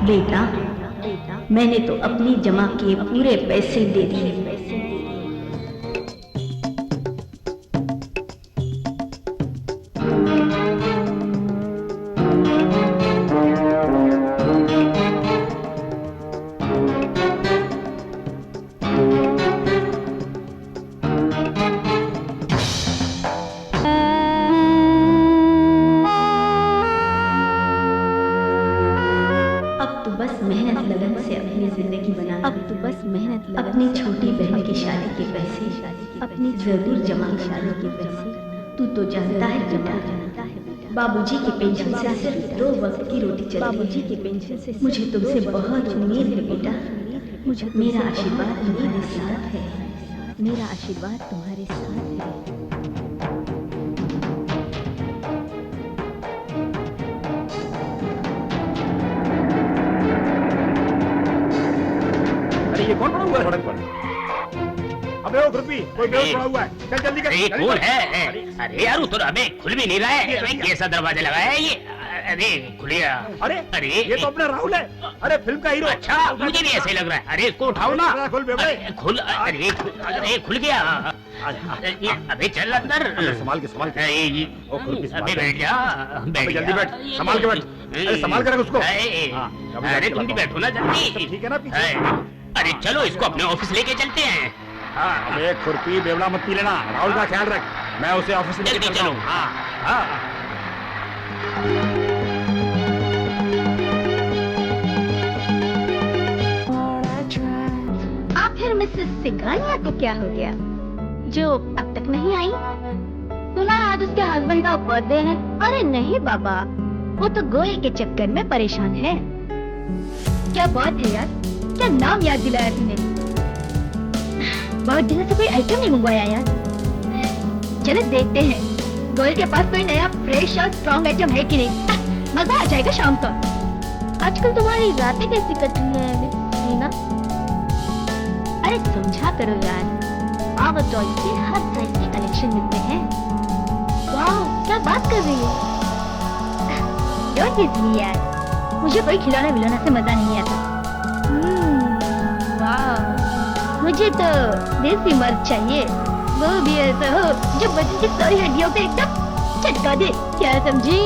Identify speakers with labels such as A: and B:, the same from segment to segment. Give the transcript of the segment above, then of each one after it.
A: बेटा, मैंने तो अपनी जमा किए पूरे पैसे दे दिए। अपनी छोटी बहन की शादी के पैसे, अपनी जरूर जमा कराने के पैसे। तू तो जानता है बेटा, बाबूजी की पेंशन से सिर्फ 2 वक्त की रोटी चलती है। बाबूजी की पेंशन से मुझे तुमसे बहुत उम्मीद है बेटा। मुझे मेरा आशीर्वाद तुम्हारे साथ है। मेरा आशीर्वाद तुम्हारे साथ है।
B: ये कौन पड़ा हुआ है सड़क पर? अबे ओ खुरपी, कोई बेहोश पड़ा हुआ है। चल जल्दी कर।
C: ये कौन है? अरे यार उतर, अबे खुल भी नहीं रहा है। कैसा दरवाजा लगाया है ये? अरे खुलिया।
B: अरे ये तो अपना राहुल है। अरे फिल्म का हीरो।
C: अच्छा, मुझे भी ऐसे लग रहा है। अरे इसको उठाओ ना।
B: खुल बेबे।
C: खुल। अरे खुल गया। अबे चल अंदर।
B: संभाल के संभाल के। ओ खुरपी
C: अबे बैठ जा।
B: जल्दी बैठ, संभाल के बैठ। अरे संभाल के रख उसको।
C: अरे तुम भी बैठो ना जल्दी।
B: ठीक है ना पीछे?
C: अरे चलो इसको अपने ऑफिस लेके चलते हैं।
B: अबे खुरपी बेवड़ा मत पी लेना। राहुल का ख्याल रख, मैं उसे ऑफिस लेके
C: जल्दी चलो।
A: आखिर मिसेस सिंघानिया को क्या हो गया जो अब तक नहीं आई? सुना आज उसके हस्बैंड का बर्थडे है। अरे नहीं बाबा, वो तो गोयल के चक्कर में परेशान है। क्या बात है यार, क्या नाम याद दिलाया तूने? बहुत दिनों से कोई आइटम नहीं मंगवाया यार। चलो देखते हैं गोयल के पास कोई नया फ्रेश और स्ट्रॉन्ग आइटम है कि नहीं। मजा आ जाएगा शाम को। आजकल तुम्हारी रातें कैसी कट रही है रीना? अरे समझा करो यार, आवर टॉयज के हर साइज के कलेक्शन मिलते हैं। वाह, क्या बात कर रही हो? डोंट गिव मी यार, मुझे कोई खिलौना विलौना से मजा नहीं आता। वाह, मुझे तो देसी मर्द चाहिए, वो भी ऐसा हो जो बदन की सारी हड्डियों पे एकदम चटका दे। क्या समझी?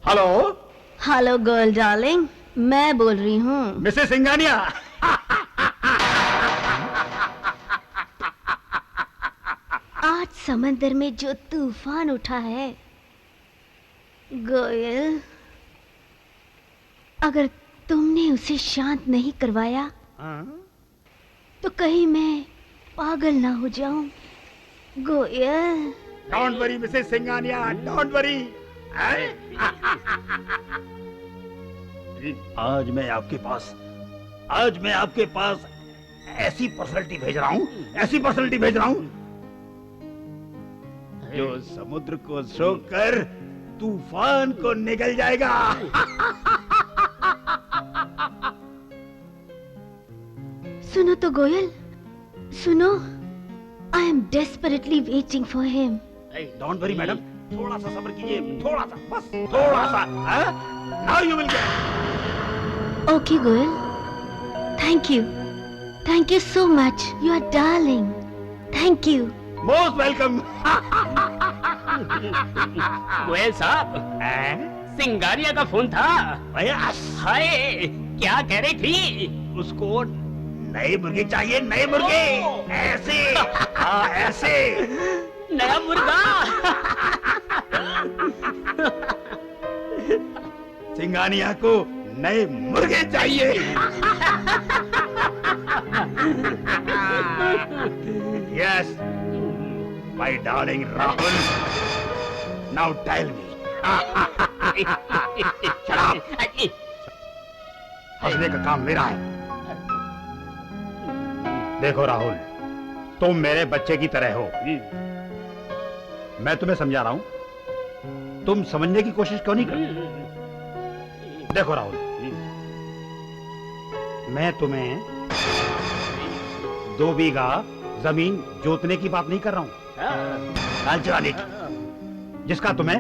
B: हेलो
A: हेलो गर्ल डार्लिंग, मैं बोल रही हूँ।
B: मिसेस सिंघानिया।
A: आज समंदर में जो तूफान उठा है गोयल, अगर तुमने उसे शांत नहीं करवाया तो कहीं मैं पागल ना हो जाऊं Goyal.
B: Don't worry Mrs Singhania, don't worry. आज मैं आपके पास ऐसी पर्सनालिटी भेज रहा हूँ, जो समुद्र को सोकर तूफान को निगल जाएगा।
A: सुनो तो गोयल, सुनो। I am desperately waiting for him.
B: Don't worry madam, थोड़ा सा सब्र कीजिए, थोड़ा सा, बस थोड़ा सा। Now you will get.
A: Okay Goyal, thank you so much, you are darling, thank you.
B: Most welcome.
C: Goyal साहब, सिंघानिया का फोन था। हाय, क्या कह रही थी?
B: उसको नए मुर्गे चाहिए, नए मुर्गे। ऐसे ऐसे
C: नया मुर्गा।
B: सिंघानिया को नए मुर्गे चाहिए। Yes my darling Rahul, now tell me. हंसने का काम मेरा है। देखो राहुल, तुम मेरे बच्चे की तरह हो। मैं तुम्हें समझा रहा हूं, तुम समझने की कोशिश क्यों नहीं करते? देखो राहुल, मैं तुम्हें 2 बीघा जमीन जोतने की बात नहीं कर रहा हूँ, काल चलाने की, जिसका तुम्हें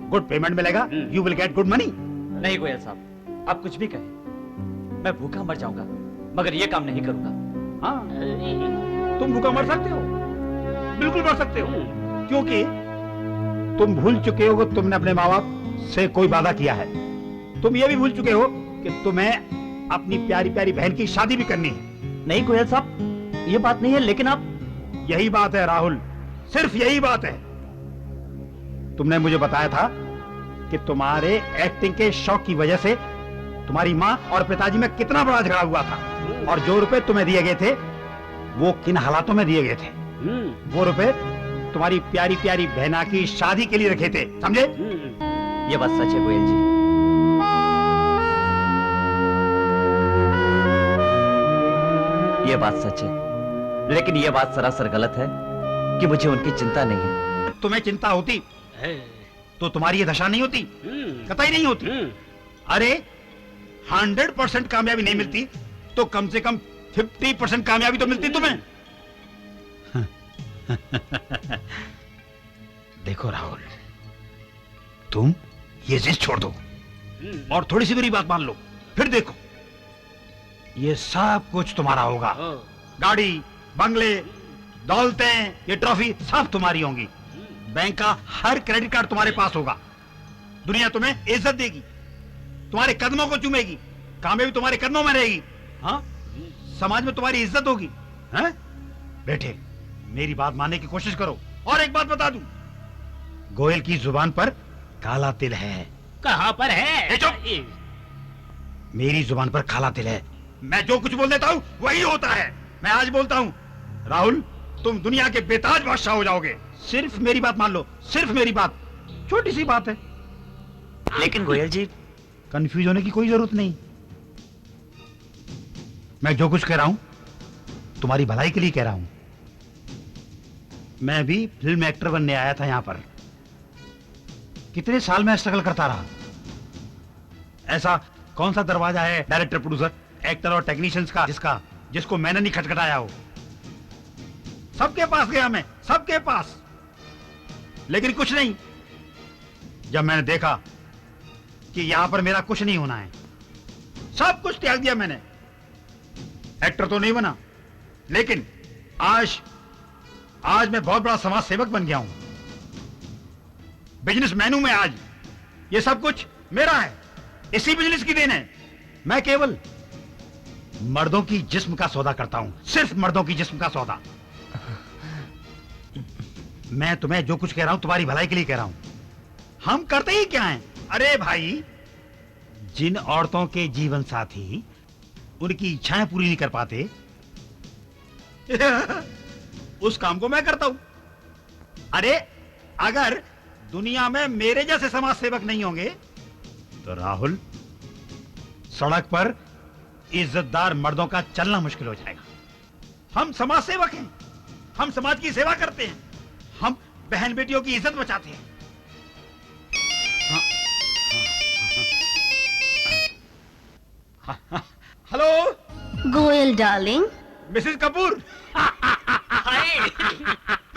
B: गुड पेमेंट मिलेगा। You will get good money.
D: नहीं गोयल साहब, आप कुछ भी कहें, मैं भूखा मर जाऊंगा मगर ये काम नहीं करूंगा।
B: हाँ, तुम भूखा मर सकते हो, बिल्कुल मर सकते हो, क्योंकि तुम भूल चुके हो कि तुमने अपने माँ बाप से कोई वादा किया है। तुम ये भी भूल चुके हो कि तुम्हें अपनी प्यारी प्यारी बहन की शादी भी करनी है।
D: नहीं गोयल साहब, ये बात नहीं है, लेकिन आप...
B: यही बात है राहुल, सिर्फ यही बात है। तुमने मुझे बताया था कि तुम्हारे एक्टिंग के शौक की वजह से तुम्हारी माँ और पिताजी में कितना बड़ा झगड़ा हुआ था, और जो रुपए तुम्हें दिए गए थे वो किन हालातों में दिए गए थे। वो रुपए तुम्हारी प्यारी प्यारी बहना की शादी के लिए रखे थे, समझे?
D: ये बात सच है गोयल जी। ये बात सच है, लेकिन ये बात सरासर गलत है कि मुझे उनकी चिंता नहीं है।
B: तुम्हें चिंता होती तो तुम्हारी ये दशा नहीं होती, कतई नहीं होती। अरे 100% कामयाबी नहीं मिलती तो कम से कम 50% कामयाबी तो मिलती तुम्हें। देखो राहुल, तुम ये जिद छोड़ दो और थोड़ी सी मेरी बात मान लो, फिर देखो ये सब कुछ तुम्हारा होगा। गाड़ी, बंगले, दौलतें, ये ट्रॉफी सब तुम्हारी होंगी। बैंक का हर क्रेडिट कार्ड तुम्हारे पास होगा। दुनिया तुम्हें इज्जत देगी, तुम्हारे कदमों को चूमेगी, कामयाबी तुम्हारे कदमों में रहेगी। हाँ, समाज में तुम्हारी इज्जत होगी। हैं? बेटे, मेरी बात मानने की कोशिश करो। और एक बात बता दूं, गोयल की जुबान पर काला तिल है।
C: कहाँ पर है?
B: मेरी जुबान पर काला तिल है। मैं जो कुछ बोल देता हूँ वही होता है। मैं आज बोलता हूँ राहुल, तुम दुनिया के बेताज बादशाह हो जाओगे। सिर्फ मेरी बात मान लो, सिर्फ मेरी बात, छोटी सी बात है।
D: लेकिन गोयल जी,
B: कंफ्यूज होने की कोई जरूरत नहीं। मैं जो कुछ कह रहा हूं तुम्हारी भलाई के लिए कह रहा हूं। मैं भी फिल्म एक्टर बनने आया था यहां पर। कितने साल मैं स्ट्रगल करता रहा। ऐसा कौन सा दरवाजा है डायरेक्टर, प्रोड्यूसर, एक्टर और टेक्नीशियंस का जिसको मैंने नहीं खटखटाया हो। सबके पास गया मैं, सबके पास, लेकिन कुछ नहीं। जब मैंने देखा कि यहां पर मेरा कुछ नहीं होना है, सब कुछ त्याग दिया मैंने। एक्टर तो नहीं बना, लेकिन आज मैं बहुत बड़ा समाज सेवक बन गया हूं। बिजनेसमैन हूं मैं आज। ये सब कुछ मेरा है, इसी बिजनेस की देन है। मैं केवल मर्दों की जिस्म का सौदा करता हूं, सिर्फ मर्दों की जिस्म का सौदा। मैं तुम्हें जो कुछ कह रहा हूं तुम्हारी भलाई के लिए कह रहा हूं। हम करते ही क्या हैं? अरे भाई, जिन औरतों के जीवन साथी उनकी इच्छाएं पूरी नहीं कर पाते उस काम को मैं करता हूं। अरे अगर दुनिया में मेरे जैसे समाज सेवक नहीं होंगे तो राहुल, सड़क पर इज्जतदार मर्दों का चलना मुश्किल हो जाएगा। हम समाज सेवक हैं, हम समाज की सेवा करते हैं, हम बहन बेटियों की इज्जत बचाते हैं। Hello
A: Goyal darling,
B: Mrs Kapoor.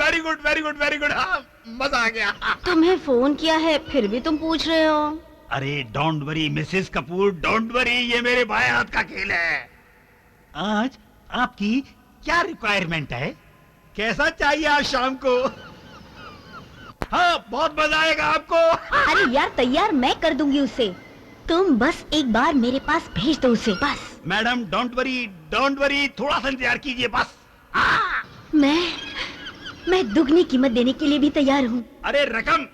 B: Very good, very good, very good. मजा आ गया।
A: तुम्हें फोन किया है फिर भी तुम पूछ रहे हो।
B: अरे don't worry Mrs Kapoor, don't worry, ये मेरे बाएं हाथ का खेल है। आज आपकी क्या रिक्वायरमेंट है? कैसा चाहिए आज शाम को? हाँ, बहुत मजा आएगा आपको।
A: अरे यार, तैयार मैं कर दूंगी उसे, तुम बस एक बार मेरे पास भेज दो उसे, बस।
B: मैडम डोंट वरी, थोड़ा सा इंतजार कीजिए बस।
A: मैं दुगनी कीमत देने के लिए भी तैयार हूँ।
B: अरे रकम,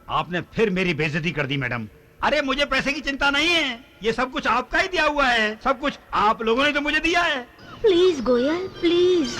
B: आपने फिर मेरी बेइज्जती कर दी मैडम। अरे मुझे पैसे की चिंता नहीं है, ये सब कुछ आपका ही दिया हुआ है, सब कुछ आप लोगों ने तो मुझे दिया है।
A: Please Goyal, please.